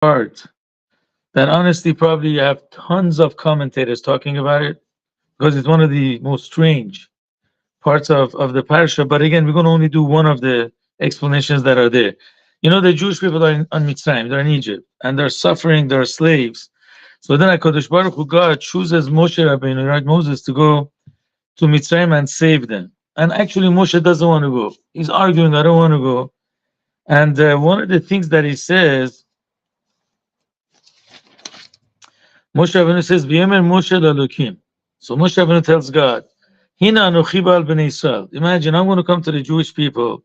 part that honestly probably you have tons of commentators talking about it because it's one of the most strange parts of the parasha. But again, we're going to only do one of the explanations that are there. You know, the Jewish people are on Mitzrayim, they're in Egypt, and they're suffering, they're slaves. So then HaKadosh Baruch Hu, God chooses Moshe Rabbeinu, right, Moses, to go to Mitzrayim and save them. And actually, Moshe doesn't want to go. He's arguing, I don't want to go. And one of the things that he says, Moshe Rabbeinu says, "V'yemer Moshe l'Elokim." So Moshe Rabbeinu tells God, "Hina anochi ba'al b'nei Yisrael." Imagine, I'm going to come to the Jewish people.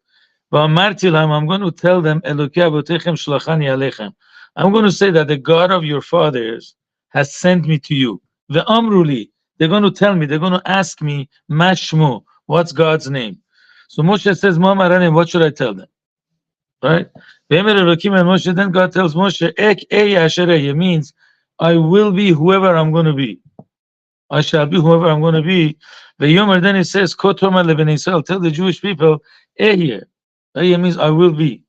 V'amarti lahem, I'm going to tell them, "Eloki avotechem shlachani alechem." I'm going to say that the God of your fathers has sent me to you. Ve'amruli, they're going to tell me, they're going to ask me, "Mashmu," what's God's name? So Moshe says, "Ma maranim," what should I tell them? Right? V'yemer Elokim and Moshe. Then God tells Moshe, "Ek ey asher ey," means I will be whoever I'm going to be. I shall be whoever I'm going to be. The Yomer then it says, Kotoma leben Israel, tell the Jewish people, Ehyeh. Ehyeh means I will be.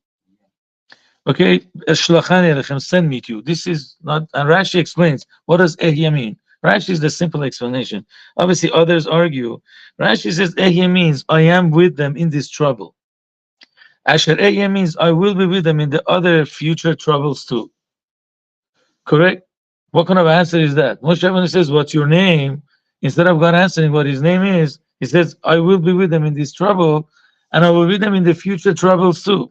Okay, Eshlachani alechem, send me to you. This is not, and Rashi explains, what does Ehyeh mean? Rashi is the simple explanation. Obviously, others argue. Rashi says, Ehyeh means I am with them in this trouble. Asher Ehyeh means I will be with them in the other future troubles too. Correct? What kind of answer is that? Moshe Rabbeinu says, "What's your name?" Instead of God answering what his name is, he says, "I will be with them in this trouble, and I will be with them in the future troubles too."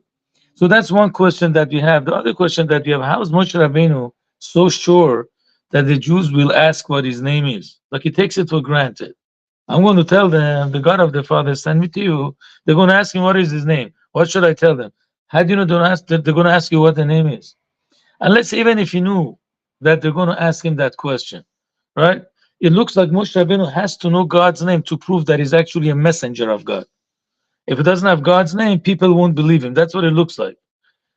So that's one question that we have. The other question that we have: how is Moshe Rabbeinu so sure that the Jews will ask what his name is? Like he takes it for granted. I'm going to tell them, the God of the Father sent me to you. They're going to ask him what is his name. What should I tell them? How do you know they're going to ask you what the name is? And let's say even if he knew that they're going to ask him that question, right? It looks like Moshe Rabbeinu has to know God's name to prove that he's actually a messenger of God. If he doesn't have God's name, people won't believe him. That's what it looks like.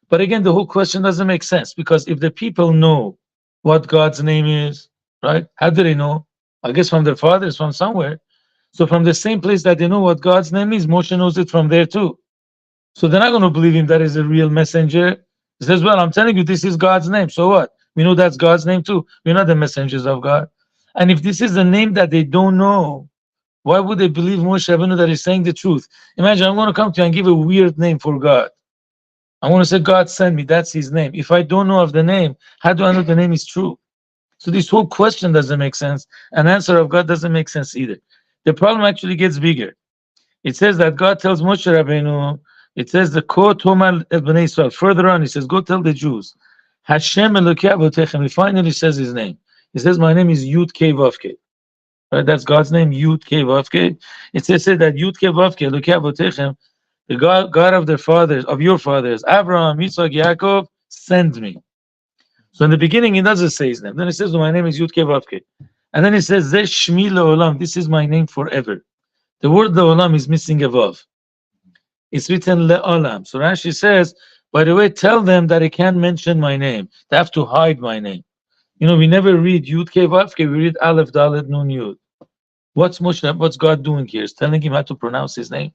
But again, the whole question doesn't make sense because if the people know what God's name is, right? How do they know? I guess from their fathers, from somewhere. So from the same place that they know what God's name is, Moshe knows it from there too. So they're not going to believe him that is a real messenger. He says, well, I'm telling you, this is God's name. So what? We know that's God's name too. We're not the messengers of God. And if this is a name that they don't know, why would they believe Moshe Rabbeinu that he's saying the truth? Imagine I'm going to come to you and give a weird name for God. I'm going to say, God sent me. That's his name. If I don't know of the name, how do I know the name is true? So this whole question doesn't make sense. An answer of God doesn't make sense either. The problem actually gets bigger. It says that God tells Moshe Rabbeinu, it says the Ko Tomar El Bnei Israel. Further on, he says, go tell the Jews, Hashem Eloki Avotechem. He finally says his name. He says, my name is Yud Kei Vav Kei. Right? That's God's name, Yud Kei Vav Kei. It says that Yud Kei Vav Kei, Eloki Avotechem, the God of their fathers, of your fathers, Abraham, Yitzchak, Yaakov, send me. So in the beginning, he doesn't say his name. Then he says, my name is Yud Kei Vav Kei. And then he says, Zeh Shmi Le'olam. This is my name forever. The word Le'olam is missing a Vav. It's written Le'olam. So Rashi says, by the way, tell them that they can't mention my name. They have to hide my name. You know, we never read Yud Kei Vav Kei, we read Aleph Dalet Nun Yud. What's God doing here? Is telling him how to pronounce his name?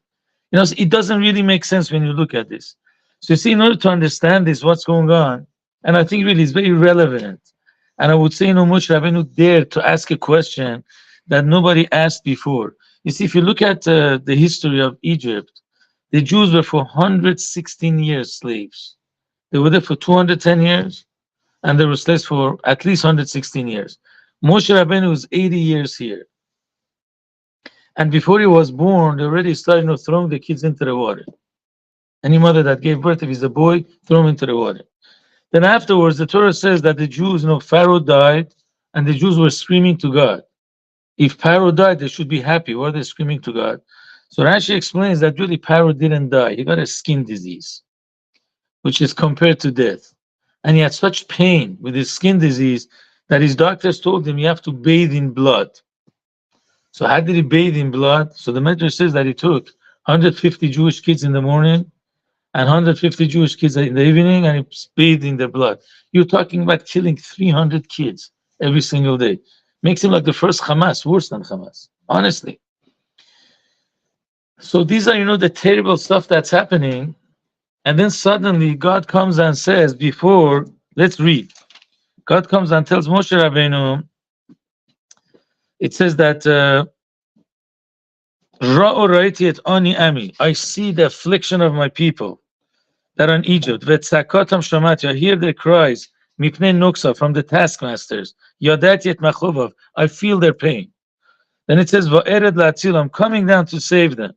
You know, it doesn't really make sense when you look at this. So you see, in order to understand this, what's going on, and I think really it's very relevant. And I would say, you know, Moshe Rabbeinu dared to ask a question that nobody asked before. You see, if you look at the history of Egypt, the Jews were for 116 years slaves. They were there for 210 years, and they were slaves for at least 116 years. Moshe Rabbeinu was 80 years here. And before he was born, they already started, you know, throwing the kids into the water. Any mother that gave birth, if he's a boy, throw him into the water. Then afterwards, the Torah says that the Jews, you know, Pharaoh died, and the Jews were screaming to God. If Pharaoh died, they should be happy. Why are they screaming to God? So Rashi explains that really Pharaoh didn't die. He got a skin disease, which is compared to death. And he had such pain with his skin disease that his doctors told him, you have to bathe in blood. So how did he bathe in blood? So the Medrash says that he took 150 Jewish kids in the morning and 150 Jewish kids in the evening, and he bathed in their blood. You're talking about killing 300 kids every single day. Makes him like the first Hamas, worse than Hamas, honestly. So these are, you know, the terrible stuff that's happening. And then suddenly God comes and says, before Let's read. God comes and tells Moshe Rabbeinu, it says that Ra'u ra'iti et ani ami. I see the affliction of my people that are in Egypt. Vetzakatam shamati. I hear their cries. Mipnei nuksa, from the taskmasters. Yadat yet machuvav. I feel their pain. Then it says va'ered la'atzil. I'm coming down to save them.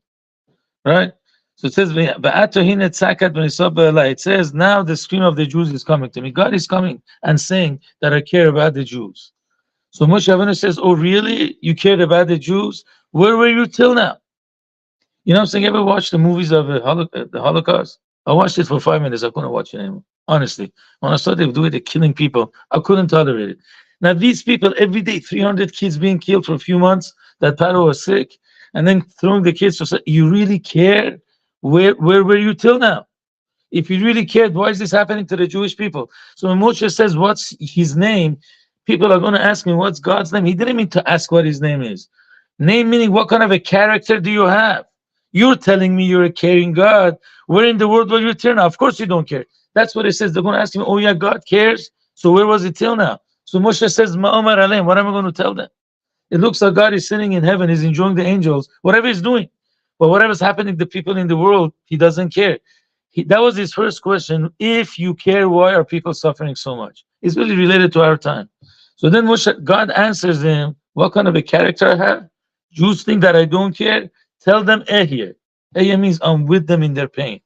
Right? So it says va'ato hine tzakat v'nisab ba'alai. It says now the scream of the Jews is coming to me. God is coming and saying that I care about the Jews. So Moshe Rabbeinu says, oh really? You cared about the Jews? Where were you till now? You know what I'm saying? You ever watch the movies of the Holocaust? I watched it for 5 minutes. I couldn't watch it anymore. Honestly. When I started doing the killing people, I couldn't tolerate it. Now these people, every day, 300 kids being killed for a few months, that Paro was sick, and then throwing the kids to, you really care? Where were you till now? If you really cared, why is this happening to the Jewish people? So when Moshe says, what's his name? People are going to ask me, what's God's name? He didn't mean to ask what his name is. Name meaning, what kind of a character do you have? You're telling me you're a caring God. Where in the world will you turn now? Of course you don't care. That's what it says. They're going to ask him, oh yeah, God cares. So where was it till now? So Moshe says, Ma'omar Aleim, what am I going to tell them? It looks like God is sitting in heaven, he's enjoying the angels, whatever he's doing. But whatever's happening to the people in the world, he doesn't care. That was his first question. If you care, why are people suffering so much? It's really related to our time. So then Moshe, God answers him, what kind of a character I have? Jews think that I don't care. Tell them Ehir. Ehir means I'm with them in their pain.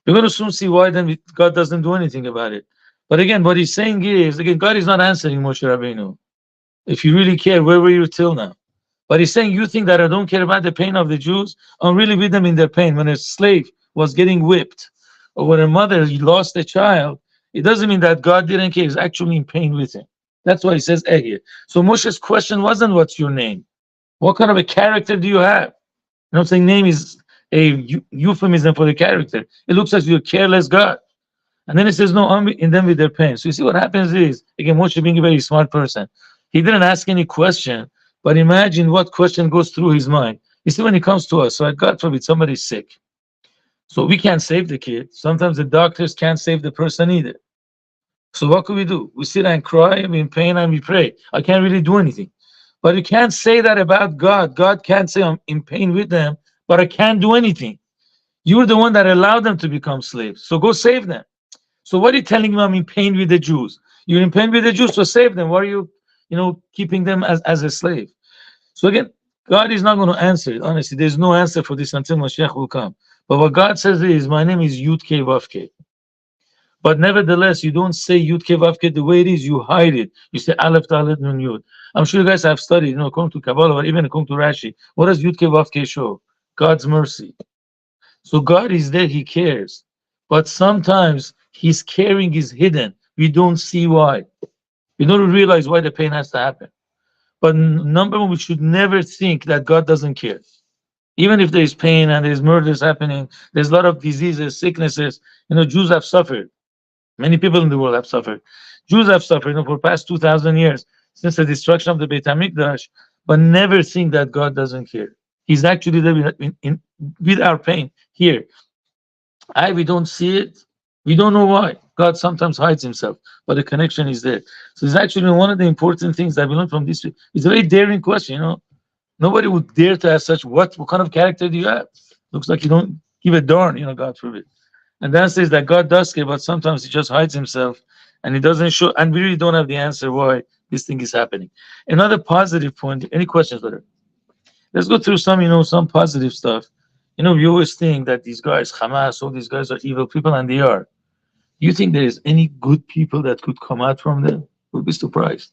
We're going to soon see why then God doesn't do anything about it. But again, what he's saying is, again, God is not answering Moshe Rabbeinu. If you really care, where were you till now? But he's saying, you think that I don't care about the pain of the Jews? I'm really with them in their pain. When a slave was getting whipped, or when a mother lost a child, it doesn't mean that God didn't care. He's actually in pain with him. That's why he says Ehir. So Moshe's question wasn't, what's your name? What kind of a character do you have? You know what I'm saying? Name is a euphemism for the character. It looks like you're a careless God. And then it says, no, I'm in them with their pain. So you see what happens is, again, Moshe being a very smart person, he didn't ask any question, but imagine what question goes through his mind. You see, when it comes to us, so God forbid somebody's sick. So we can't save the kid. Sometimes the doctors can't save the person either. So what could we do? We sit and cry, I'm in pain, and we pray. I can't really do anything. But you can't say that about God. God can't say I'm in pain with them, but I can't do anything. You're the one that allowed them to become slaves. So go save them. So what are you telling me I'm in pain with the Jews? You're in pain with the Jews, so save them. Why are you, keeping them as a slave? So again, God is not going to answer it. Honestly, there's no answer for this until Mashiach will come. But what God says is, my name is Yud Kei Vav Kei. But nevertheless, you don't say Yud Kei Vav Kei the way it is, you hide it. You say Aleph Dalet Nun Yud. I'm sure you guys have studied, according to Kabbalah, or even according to Rashi. What does Yud Kei Vav Kei show? God's mercy. So God is there, he cares. But sometimes his caring is hidden. We don't see why. We don't realize why the pain has to happen. But number one, we should never think that God doesn't care. Even if there's pain and there's murders happening, there's a lot of diseases, sicknesses. Jews have suffered. Many people in the world have suffered. Jews have suffered for the past 2,000 years since the destruction of the Beit HaMikdash, but never think that God doesn't care. He's actually there with our pain here. We don't see it. We don't know why. God sometimes hides himself, but the connection is there. So it's actually one of the important things that we learned from this. It's a very daring question, Nobody would dare to ask such, what kind of character do you have? Looks like you don't give a darn, God forbid. And that says that God does care, but sometimes he just hides himself and he doesn't show, and we really don't have the answer why this thing is happening. Another positive point, any questions, brother? Let's go through some positive stuff. We always think that these guys, Hamas, all these guys are evil people, and they are. Do you think there is any good people that could come out from them? We'll be surprised.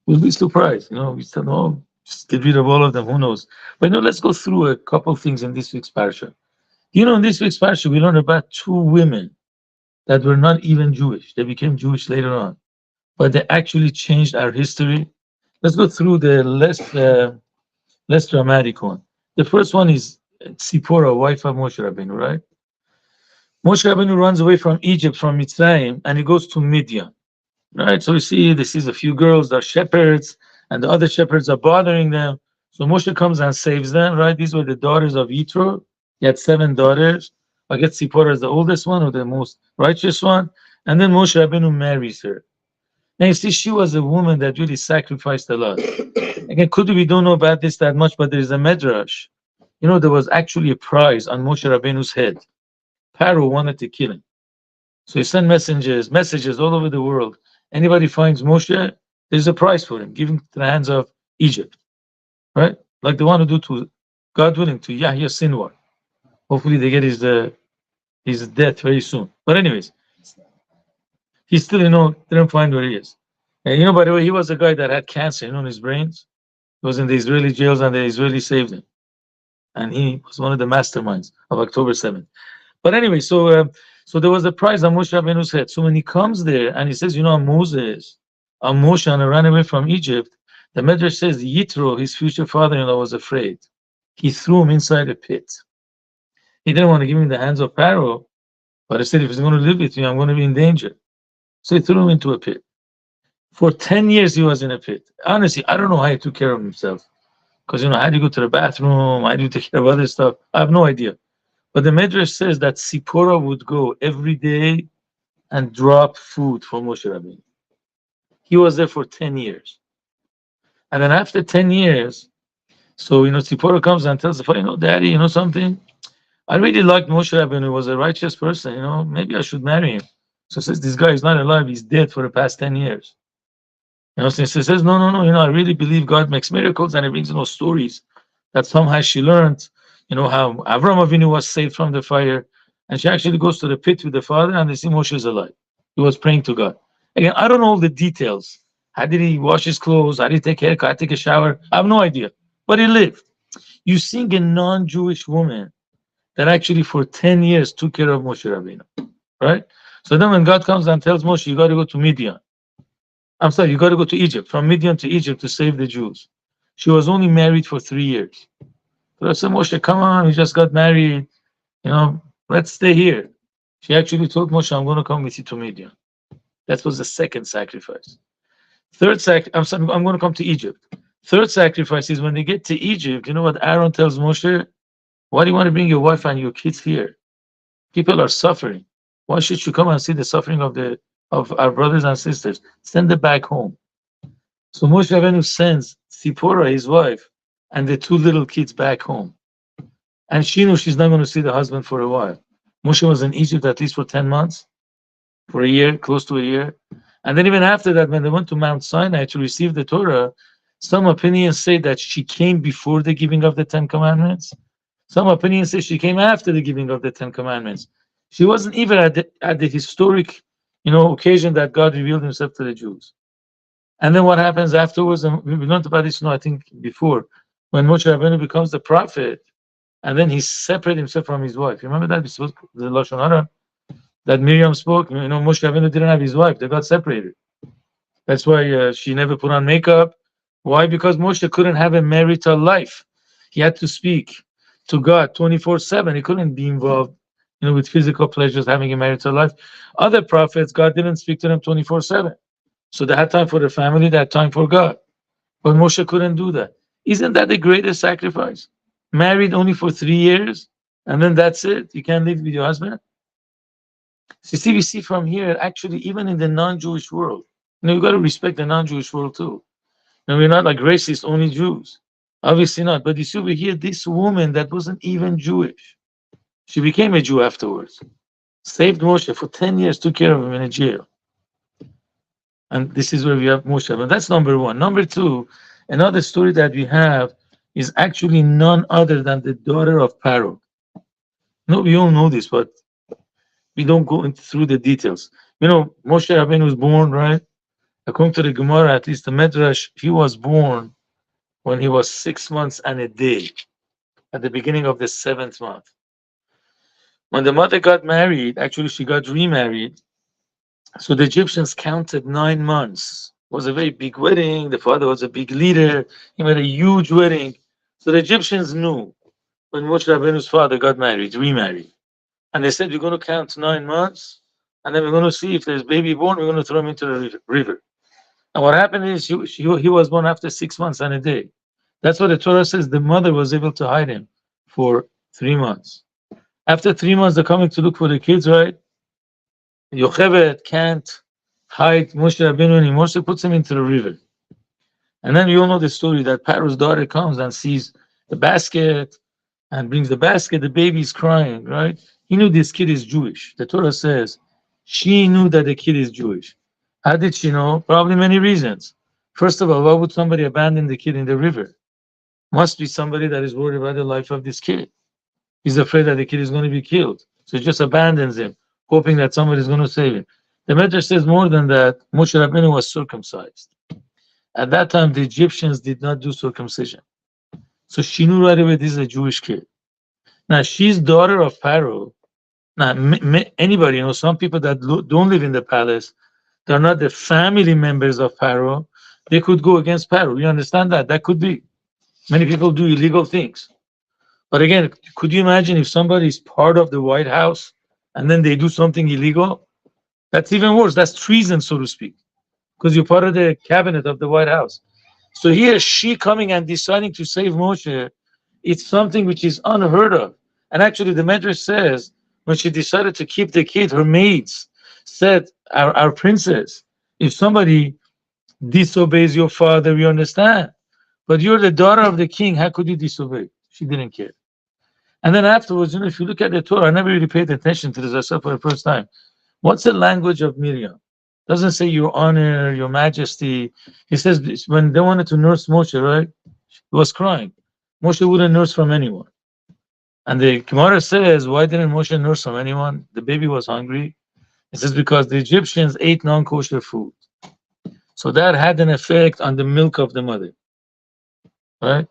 We'll be surprised. We still know, just get rid of all of them, who knows? But let's go through a couple things in this week's parsha. In this week's parsha, we learned about two women that were not even Jewish. They became Jewish later on, but they actually changed our history. Let's go through the less dramatic one. The first one is Tzipporah, wife of Moshe Rabbeinu, right? Moshe Rabbeinu runs away from Egypt, from Mitzrayim, and he goes to Midian, right? So you see, this is a few girls, they're shepherds, and the other shepherds are bothering them. So Moshe comes and saves them, right? These were the daughters of Yitro. He had 7 daughters. I guess Tzipporah is the oldest one, or the most righteous one. And then Moshe Rabbeinu marries her. Now you see, she was a woman that really sacrificed a lot. Again, could we don't know about this that much, but there is a medrash. There was actually a prize on Moshe Rabbeinu's head. Pharaoh wanted to kill him. So he sent messages all over the world. Anybody finds Moshe, there's a prize for him, given to the hands of Egypt. Right? Like they want to do to, God willing, to Yahya Sinwar. Hopefully they get his death very soon. But anyways, he still, didn't find where he is. And by the way, he was a guy that had cancer, in his brains. He was in the Israeli jails and the Israelis saved him. And he was one of the masterminds of October 7th. But anyway, so there was a prize on Moshe Rabbeinu's head. So when he comes there and he says, I'm Moses, I'm Moshe, and I ran away from Egypt, the Medrash says Yitro, his future father-in-law, was afraid. He threw him inside a pit. He didn't want to give him the hands of Pharaoh, but he said, if he's going to live with me, I'm going to be in danger. So he threw him into a pit. For 10 years, he was in a pit. Honestly, I don't know how he took care of himself. Because, how do you go to the bathroom? How do you take care of other stuff? I have no idea. But the Medrash says that Sipporah would go every day and drop food for Moshe Rabbeinu. He was there for 10 years. And then after 10 years, so, Sipporah comes and tells the father, Daddy, something? I really liked Moshe Rabbeinu. He was a righteous person, maybe I should marry him. So says, this guy is not alive. He's dead for the past 10 years. So he says, no, I really believe God makes miracles, and he brings stories that somehow she learned, how Avram Avinu was saved from the fire, and she actually goes to the pit with the father, and they see Moshe is alive. He was praying to God. Again, I don't know all the details. How did he wash his clothes? How did he take a haircut? Take a shower? I have no idea. But he lived. You seeing a non-Jewish woman that actually for 10 years took care of Moshe Rabbeinu, right? So then when God comes and tells Moshe, you got to go to Midian. You got to go to Egypt, from Midian to Egypt to save the Jews. She was only married for 3 years. So I said, Moshe, come on, we just got married. Let's stay here. She actually told Moshe, I'm going to come with you to Midian. That was the second sacrifice. I'm going to come to Egypt. Third sacrifice is when they get to Egypt, you know what Aaron tells Moshe? Why do you want to bring your wife and your kids here? People are suffering. Why should you come and see the suffering of our brothers and sisters? Send them back home. So Moshe Rabbeinu sends Sipporah, his wife, and the 2 little kids back home. And she knew she's not going to see the husband for a while. Moshe was in Egypt at least for 10 months, for a year, close to a year. And then even after that, when they went to Mount Sinai to receive the Torah, some opinions say that she came before the giving of the 10 commandments. Some opinions say she came after the giving of the 10 commandments. She wasn't even at the historic, occasion that God revealed himself to the Jews. And then what happens afterwards, and we learned about this, I think before, when Moshe Rabbeinu becomes the prophet, and then he separated himself from his wife. You remember that? We spoke the Lashon Hara that Miriam spoke. Moshe Rabbeinu didn't have his wife. They got separated. That's why she never put on makeup. Why? Because Moshe couldn't have a marital life. He had to speak to God 24/7. He couldn't be involved, with physical pleasures, having a marital life. Other prophets, God didn't speak to them 24/7. So they had time for their family, they had time for God. But Moshe couldn't do that. Isn't that the greatest sacrifice? Married only for 3 years, and then that's it. You can't live with your husband. So we see from here, actually, even in the non-Jewish world, you got to respect the non-Jewish world too. And we're not like racist, only Jews. Obviously not. But you see over here, this woman that wasn't even Jewish, she became a Jew afterwards. Saved Moshe for 10 years, took care of him in a jail. And this is where we have Moshe. But that's number one. Number two, another story that we have is actually none other than the daughter of Pharaoh. No, we all know this, but we don't go through the details. Moshe Rabbeinu was born, right? According to the Gemara, at least the Medrash, he was born when he was 6 months and a day, at the beginning of the 7th month. When the mother got married, actually she got remarried, so the Egyptians counted 9 months. It was a very big wedding. The father was a big leader. He made a huge wedding. So the Egyptians knew when Moshe Rabbeinu's father got married, remarried. And they said, we're going to count 9 months, and then we're going to see if there's baby born, we're going to throw him into the river. And what happened is he was born after 6 months and a day. That's what the Torah says. The mother was able to hide him for 3 months. After 3 months, they're coming to look for the kids, right? Yocheved can't hide Moshe Rabbeinu anymore, so he puts him into the river. And then you all know the story that Pharaoh's daughter comes and sees the basket and brings the basket, the baby's crying, right? He knew this kid is Jewish. The Torah says she knew that the kid is Jewish. How did she know? Probably many reasons. First of all, why would somebody abandon the kid in the river? Must be somebody that is worried about the life of this kid. He's afraid that the kid is going to be killed. So he just abandons him, hoping that somebody is going to save him. The Medrash says more than that, Moshe Rabbeinu was circumcised. At that time, the Egyptians did not do circumcision. So she knew right away this is a Jewish kid. Now, she's daughter of Pharaoh. Now, anybody, some people that don't live in the palace, they're not the family members of Pharaoh. They could go against Pharaoh. You understand that? That could be. Many people do illegal things. But again, could you imagine if somebody is part of the White House and then they do something illegal? That's even worse. That's treason, so to speak, because you're part of the cabinet of the White House. So here, she coming and deciding to save Moshe, it's something which is unheard of. And actually, the Medrash says when she decided to keep the kid, her maids said, our princess, if somebody disobeys your father, we understand. But you're the daughter of the king. How could you disobey? She didn't care. And then afterwards, if you look at the Torah, I never really paid attention to this. I saw for the first time. What's the language of Miriam? Doesn't say your honor, your majesty. He says when they wanted to nurse Moshe, right? He was crying. Moshe wouldn't nurse from anyone. And the Gemara says, why didn't Moshe nurse from anyone? The baby was hungry. It says because the Egyptians ate non-kosher food. So that had an effect on the milk of the mother. Right?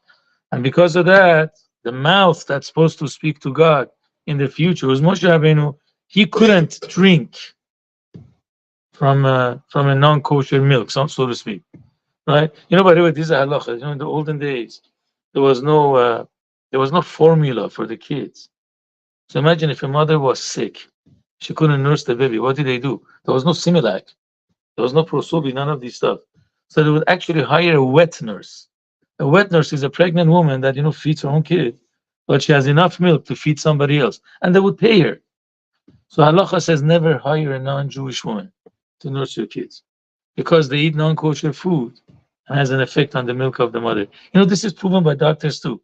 And because of that, the mouth that's supposed to speak to God in the future was Moshe Rabbeinu. He couldn't drink from a non-kosher milk, so to speak, right? By the way, these are halachas. In the olden days, there was no formula for the kids. So imagine if a mother was sick, she couldn't nurse the baby. What did they do? There was no Similac, there was no Prosubi, none of this stuff. So they would actually hire a wet nurse. A wet nurse is a pregnant woman that feeds her own kid, but she has enough milk to feed somebody else, and they would pay her. So halacha says never hire a non-Jewish woman to nurse your kids because they eat non-kosher food and has an effect on the milk of the mother. This is proven by doctors too.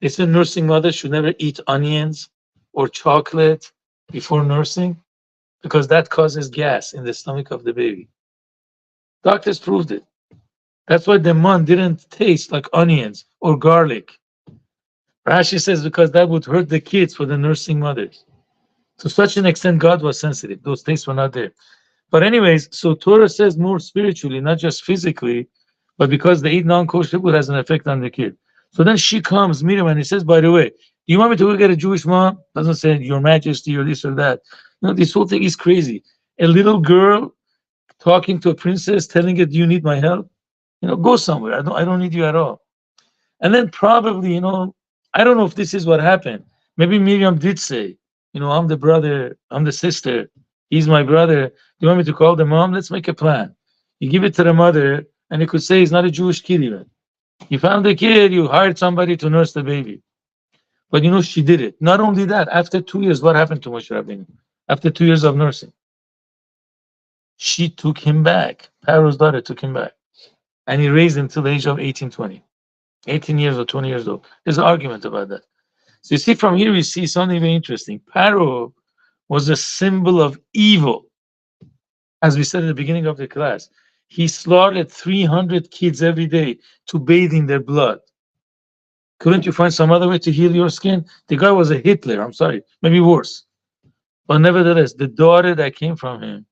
They said nursing mothers should never eat onions or chocolate before nursing because that causes gas in the stomach of the baby. Doctors proved it. That's why the man didn't taste like onions or garlic. Rashi says because that would hurt the kids for the nursing mothers. To such an extent, God was sensitive. Those tastes were not there. But anyways, so Torah says more spiritually, not just physically, but because they eat non-kosher food has an effect on the kid. So then she comes, Miriam, and he says, by the way, do you want me to go get a Jewish mom? Doesn't say your majesty or this or that. This whole thing is crazy. A little girl talking to a princess, telling her, do you need my help? Go somewhere. I don't need you at all. And then probably, I don't know if this is what happened. Maybe Miriam did say, I'm the brother, I'm the sister, he's my brother. Do you want me to call the mom? Let's make a plan. You give it to the mother, and you could say he's not a Jewish kid even. You found the kid, you hired somebody to nurse the baby. But she did it. Not only that, after 2 years, what happened to Moshe Rabbeinu? After 2 years of nursing, she took him back. Pharaoh's daughter took him back. And he raised him till the age of 18 years or 20 years old. There's an argument about that. So you see, from here we see something very interesting. Pharaoh was a symbol of evil. As we said at the beginning of the class, he slaughtered 300 kids every day to bathe in their blood. Couldn't you find some other way to heal your skin? The guy was a Hitler, I'm sorry, maybe worse. But nevertheless, the daughter that came from him,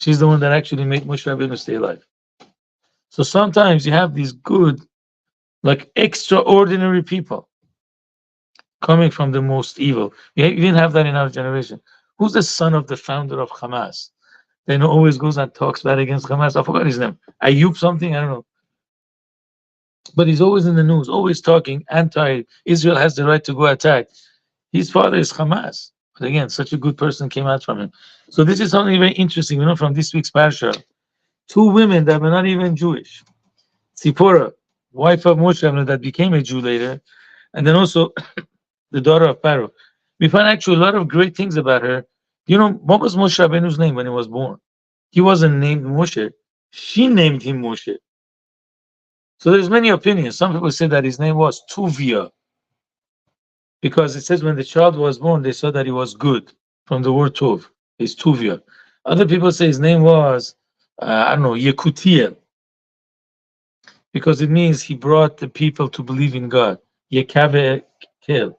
she's the one that actually made Moshe Rabbeinu stay alive. So sometimes you have these good, like extraordinary people coming from the most evil. You didn't have that in our generation. Who's the son of the founder of Hamas? They always goes and talks bad against Hamas. I forgot his name. Ayub something, I don't know. But he's always in the news, always talking anti-Israel has the right to go attack. His father is Hamas. But again, such a good person came out from him. So this is something very interesting, from this week's Parsha. 2 women that were not even Jewish. Tzipporah, wife of Moshe Rabbeinu that became a Jew later, and then also the daughter of Pharaoh. We find actually a lot of great things about her. You know, what was Moshe Rabbeinu's name when he was born? He wasn't named Moshe. She named him Moshe. So there's many opinions. Some people say that his name was Tuvia, because it says when the child was born, they saw that he was good from the word Tov. It's Tuvia. Other people say his name was, I don't know, Yekutiel, because it means he brought the people to believe in God. Yekave Kel.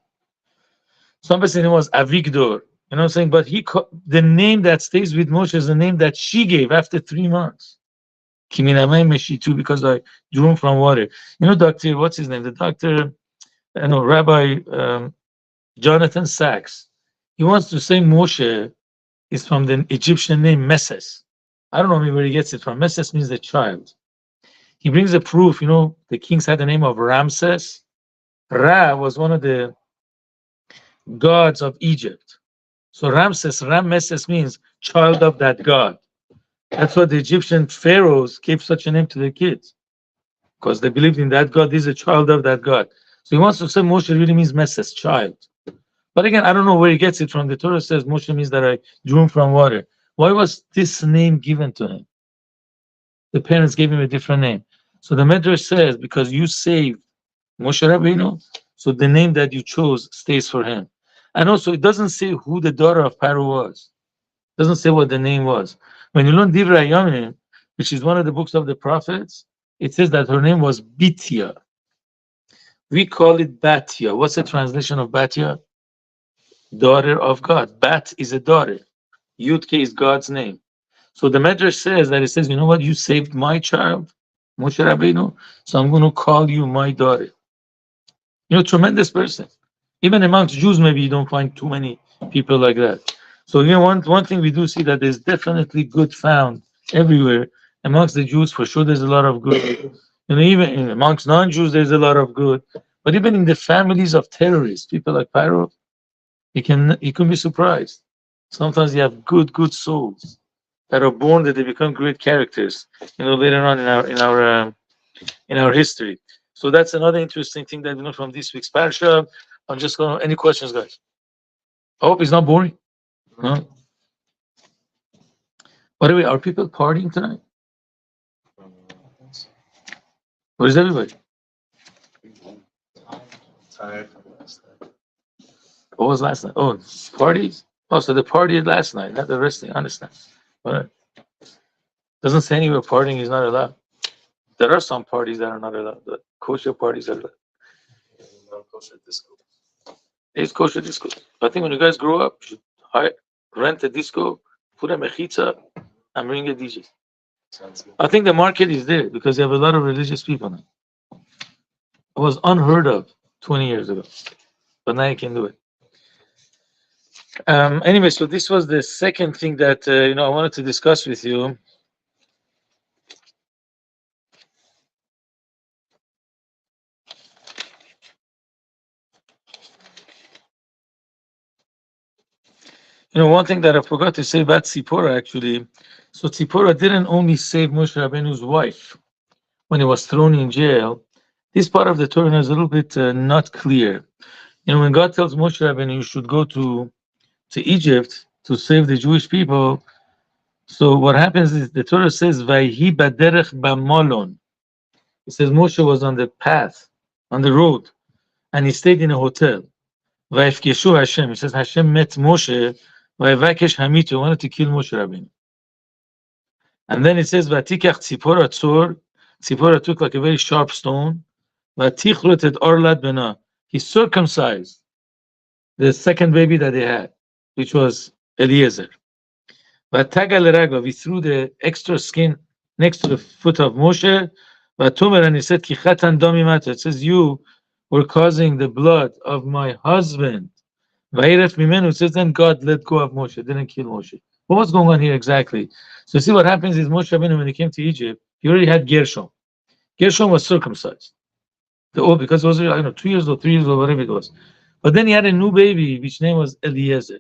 Some people say his name was Avigdor. You know what I'm saying? But the name that stays with Moshe is the name that she gave after 3 months. Kiminamai Meshitu, because I drew him from water. You know, Dr. What's his name? The doctor, I know, Rabbi Jonathan Sachs. He wants to say Moshe is from the Egyptian name Meses. I don't know where he gets it from. Meses means the child. He brings a proof. You know, the kings had the name of Ramses. Ra was one of the gods of Egypt. So Ramses means child of that god. That's what the Egyptian pharaohs gave such a name to their kids, because they believed in that god. This is a child of that god. So he wants to say Moshe really means Meses, child. But again, I don't know where he gets it from. The Torah says Moshe means that I drew him from water. Why was this name given to him? The parents gave him a different name. So the Medrash says, because you saved Moshe Rabbeinu, so the name that you chose stays for him. And also, it doesn't say who the daughter of Paro was. It doesn't say what the name was. When you learn Divrei Yamim, which is one of the books of the prophets, it says that her name was Bitya. We call it Batya. What's the translation of Batya? Daughter of God. Bat is a daughter. Yudke is God's name. So the Medrash says that, it says, you know what, you saved my child, Moshe Rabbeinu, so I'm going to call you my daughter. You know, tremendous person. Even amongst Jews, maybe you don't find too many people like that. So you know, one thing we do see, that there's definitely good found everywhere. Amongst the Jews, for sure, there's a lot of good. You know, even amongst non-Jews, there's a lot of good. But even in the families of terrorists, people like Pyro, you can be surprised. Sometimes you have good souls that are born, that they become great characters. You know, later on in our history. So that's another interesting thing that we know from this week's parsha. I'm just going. Any questions, guys? I hope it's not boring. No. By the way, are people partying tonight? Where is everybody? Tired from last night. What was last night? Oh, parties. Oh, so the party last night, not the resting. I understand. But doesn't say anywhere partying is not allowed. There are some parties that are not allowed. The kosher parties are allowed. Non-kosher disco. It's kosher disco. I think when you guys grow up, you should rent a disco, put a mechitza, and bring a DJ. Sounds good. I think the market is there because you have a lot of religious people now. It was unheard of 20 years ago, but now you can do it. Anyway, so this was the second thing that I wanted to discuss with you. You know, one thing that I forgot to say about Tzipora, actually. So Tzipora didn't only save Moshe Rabbeinu's wife when he was thrown in jail. This part of the Torah is a little bit not clear. You know, when God tells Moshe Rabbeinu you should go to Egypt to save the Jewish people, so what happens is the Torah says, "Vayhi baderech b'molon." It says Moshe was on the path, on the road, and he stayed in a hotel. Vayifkeshu Hashem. It says Hashem met Moshe. Vayivakesh hamitu, wanted to kill Moshe Rabbeinu. And then it says, "Vatikach tzipora tzor." Tzipora took like a very sharp stone. Vatichrot et orlat bena. He circumcised the second baby that they had, which was Eliezer. Vatagal raglav. He threw the extra skin next to the foot of Moshe. Vatomer, and he said, "Kichatan dami mata." It says, "You were causing the blood of my husband." Vairef mimenu. It says, then God let go of Moshe, didn't kill Moshe. But what's going on here exactly? So see, what happens is Moshe Rabbeinu, when he came to Egypt, he already had Gershom. Gershom was circumcised. Because it was, 2 years old, 3 years old, whatever it was. But then he had a new baby, which name was Eliezer.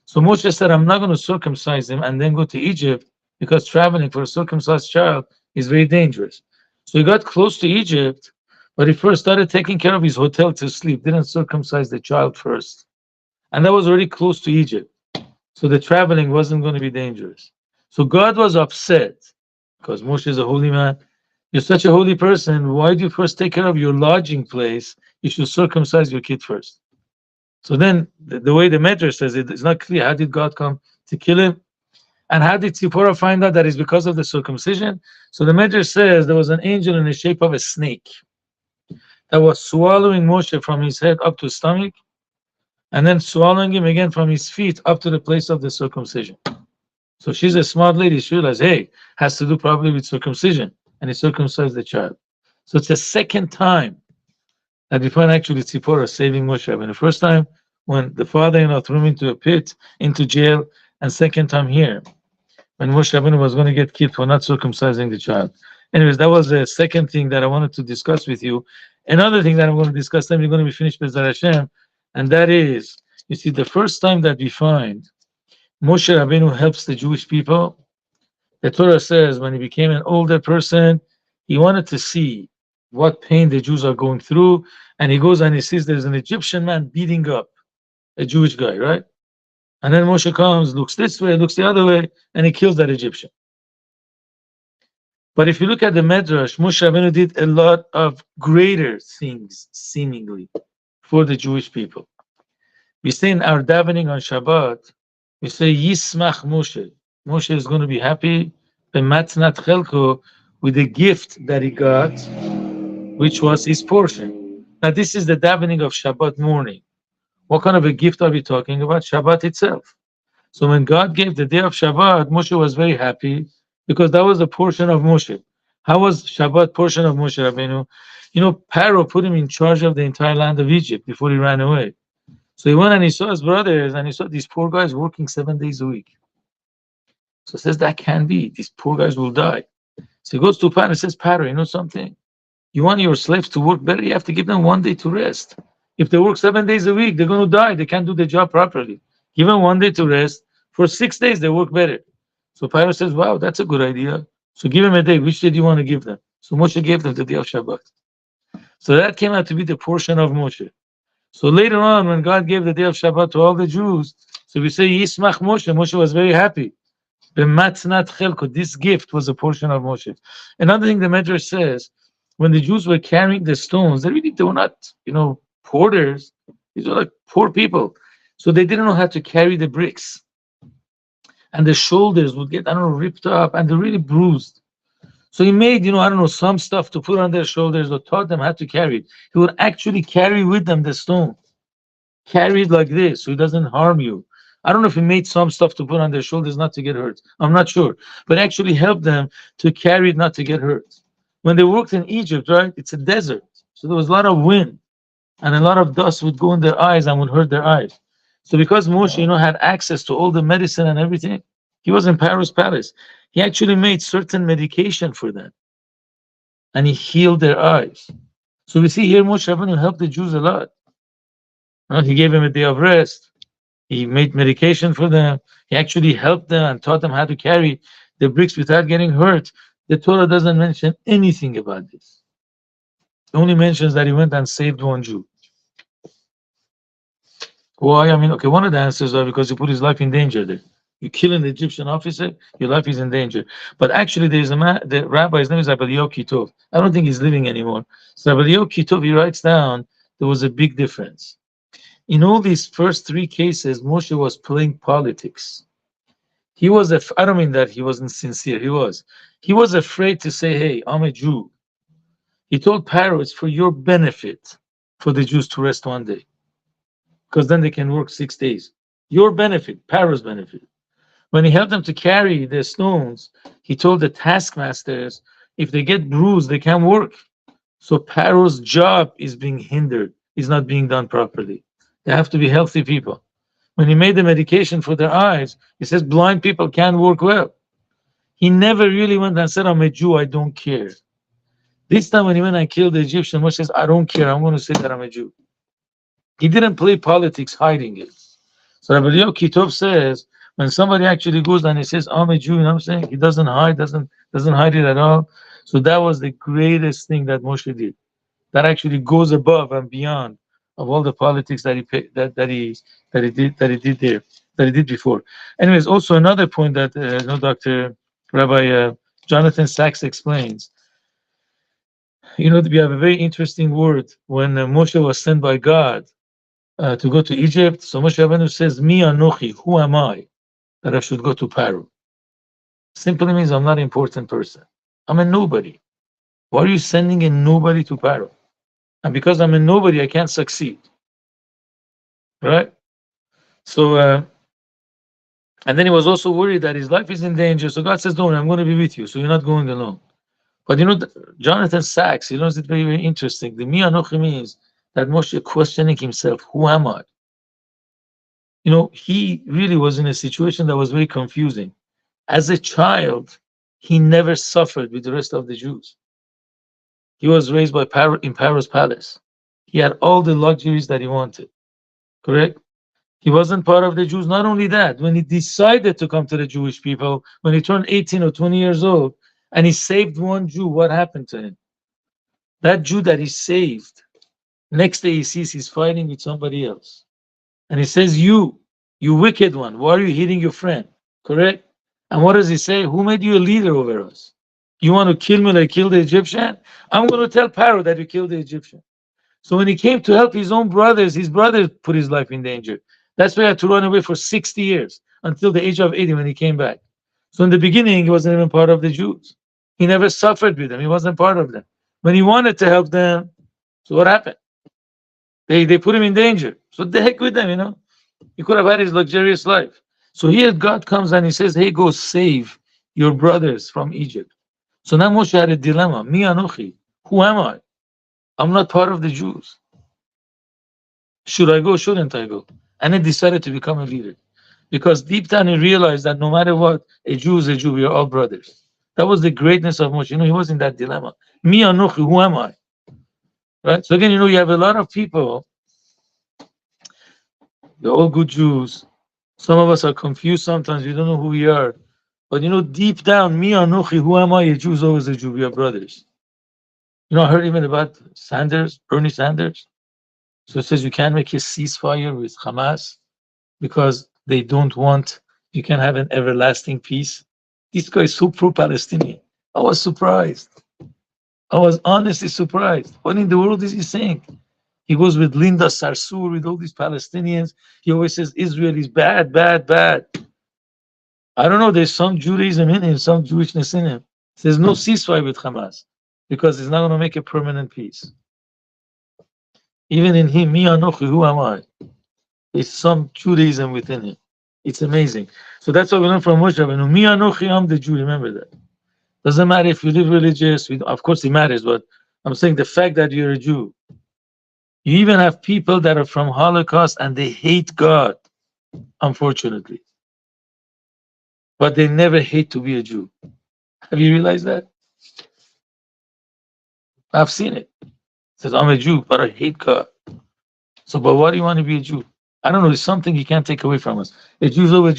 So Moshe said, I'm not going to circumcise him and then go to Egypt, because traveling for a circumcised child is very dangerous. So he got close to Egypt, but he first started taking care of his hotel to sleep, didn't circumcise the child first. And that was already close to Egypt. So the traveling wasn't going to be dangerous. So God was upset because Moshe is a holy man. You're such a holy person. Why do you first take care of your lodging place? You should circumcise your kid first. So then, the way the Medrash says it, it's not clear. How did God come to kill him? And how did Tzipporah find out that it's because of the circumcision? So the Medrash says there was an angel in the shape of a snake that was swallowing Moshe from his head up to his stomach, and then swallowing him again from his feet up to the place of the circumcision. So she's a smart lady. She realized, hey, has to do probably with circumcision. And he circumcised the child. So it's the second time that we find actually Tzipporah saving Moshe. And the first time when the father-in-law threw him into a pit, into jail, and second time here, when Moshe Rabbeinu was going to get killed for not circumcising the child. Anyways, that was the second thing that I wanted to discuss with you. Another thing that I'm going to discuss, then we're going to be finished with Hashem, and that is, you see, the first time that we find Moshe Rabbeinu helps the Jewish people, the Torah says when he became an older person, he wanted to see what pain the Jews are going through, and he goes and he sees there's an Egyptian man beating up a Jewish guy, right? And then Moshe comes, looks this way, looks the other way, and he kills that Egyptian. But if you look at the Medrash, Moshe Rabbeinu did a lot of greater things, seemingly, for the Jewish people. We say in our davening on Shabbat, we say, Yismach Moshe. Moshe is going to be happy, b'matnat chelko, with the gift that he got, which was his portion. Now, this is the davening of Shabbat morning. What kind of a gift are we talking about? Shabbat itself. So when God gave the day of Shabbat, Moshe was very happy because that was a portion of Moshe. How was Shabbat portion of Moshe Rabbeinu? You know, Pharaoh put him in charge of the entire land of Egypt before he ran away. So he went and he saw his brothers and he saw these poor guys working 7 days a week. So he says, that can't be. These poor guys will die. So he goes to Pharaoh and says, Pharaoh, you know something? You want your slaves to work better, you have to give them 1 day to rest. If they work 7 days a week, they're going to die. They can't do the job properly. Give them 1 day to rest. For 6 days, they work better. So Pharaoh says, wow, that's a good idea. So give them a day. Which day do you want to give them? So Moshe gave them the day of Shabbat. So that came out to be the portion of Moshe. So later on, when God gave the day of Shabbat to all the Jews, so we say, Yismach Moshe. Moshe was very happy. B'matnat chelko. This gift was a portion of Moshe. Another thing the Medrash says, when the Jews were carrying the stones, they were not, porters. These were like poor people. So they didn't know how to carry the bricks. And the shoulders would get, ripped up, and they're really bruised. So he made, some stuff to put on their shoulders, or taught them how to carry it. He would actually carry with them the stone. Carry it like this, so it doesn't harm you. I don't know if he made some stuff to put on their shoulders not to get hurt. I'm not sure. But actually helped them to carry it not to get hurt. When they worked in Egypt, right, it's a desert. So there was a lot of wind. And a lot of dust would go in their eyes and would hurt their eyes. So because Moshe, had access to all the medicine and everything, he was in Pharaoh's palace. He actually made certain medication for them. And he healed their eyes. So we see here Moshe Rabbeinu helped the Jews a lot. He gave them a day of rest. He made medication for them. He actually helped them and taught them how to carry the bricks without getting hurt. The Torah doesn't mention anything about this. It only mentions that he went and saved one Jew. Why? One of the answers are because he put his life in danger there. You kill an Egyptian officer, your life is in danger. But actually, there's a man, the rabbi, his name is Rabbi Kitov. I don't think he's living anymore. So Rabbi Kitov, he writes down, there was a big difference. In all these first 3 cases, Moshe was playing politics. He was, I don't mean that he wasn't sincere, he was afraid to say, hey, I'm a Jew. He told Pharaoh, it's for your benefit for the Jews to rest 1 day. Because then they can work 6 days. Your benefit, Pharaoh's benefit. When he helped them to carry their stones, he told the taskmasters, if they get bruised, they can't work. So Pharaoh's job is being hindered. It's not being done properly. They have to be healthy people. When he made the medication for their eyes, he says blind people can't work well. He never really went and said, I'm a Jew, I don't care. This time when he went and killed the Egyptian, Moshe says, I don't care, I'm going to say that I'm a Jew. He didn't play politics hiding it. So Rabbi Kitov says, when somebody actually goes and he says, I'm a Jew, you know what I'm saying? He doesn't hide, doesn't hide it at all. So that was the greatest thing that Moshe did. That actually goes above and beyond of all the politics that he did there. that he did before. Anyways, also another point that Dr. Rabbi Jonathan Sachs explains. We have a very interesting word when Moshe was sent by God to go to Egypt. So Moshe Rabbeinu says, "Mi anochi, who am I that I should go to Paro?" Simply means I'm not an important person. I'm a nobody. Why are you sending a nobody to Paro? And because I'm a nobody, I can't succeed, right? So, and then he was also worried that his life is in danger. So God says, "Don't worry, I'm going to be with you. So you're not going alone." But Jonathan Sachs, he learns it very, very interesting. The Mi Anochi means that Moshe questioning himself, who am I? He really was in a situation that was very confusing. As a child, he never suffered with the rest of the Jews. He was raised in Pharaoh's palace. He had all the luxuries that he wanted, correct? He wasn't part of the Jews. Not only that, when he decided to come to the Jewish people, when he turned 18 or 20 years old, and he saved one Jew, what happened to him? That Jew that he saved, next day he sees he's fighting with somebody else. And he says, you wicked one, why are you hitting your friend? Correct? And what does he say? Who made you a leader over us? You want to kill me like I killed the Egyptian? I'm going to tell Pharaoh that you killed the Egyptian. So when he came to help his own brothers, his brothers put his life in danger. That's why he had to run away for 60 years until the age of 80 when he came back. So in the beginning, he wasn't even part of the Jews. He never suffered with them. He wasn't part of them. When he wanted to help them, so what happened? They put him in danger. So the heck with them. He could have had his luxurious life. So here God comes and he says, hey, go save your brothers from Egypt. So now Moshe had a dilemma. Mi anochi, who am I? I'm not part of the Jews. Should I go? Shouldn't I go? And he decided to become a leader. Because deep down he realized that no matter what, a Jew is a Jew. We are all brothers. That was the greatness of Moshe. He was in that dilemma. Mi anochi, who am I? Right? So again, you have a lot of people, they're all good Jews. Some of us are confused sometimes. We don't know who we are. But deep down, mi anochi, who am I? A Jew is always a Jew. We are brothers. I heard even about Bernie Sanders. So it says you can't make a ceasefire with Hamas because they don't want, you can have an everlasting peace. This guy is so pro-Palestinian. I was surprised. I was honestly surprised. What in the world is he saying? He goes with Linda Sarsour, with all these Palestinians. He always says Israel is bad, bad, bad. I don't know, there's some Judaism in him, some Jewishness in him. There's no ceasefire with Hamas because it's not going to make a permanent peace. Even in him, mi anochi, who am I? There's some Judaism within him. It's amazing. So that's what we learn from Moshe Rabbeinu. Mi anochi, I'm the Jew. Remember that. Doesn't matter if you live religious. Of course, it matters, but I'm saying the fact that you're a Jew. You even have people that are from Holocaust and they hate God, unfortunately. But they never hate to be a Jew. Have you realized that? I've seen it. It says, I'm a Jew, but I hate God. So, but why do you want to be a Jew? I don't know. There's something you can't take away from us. A Jew is always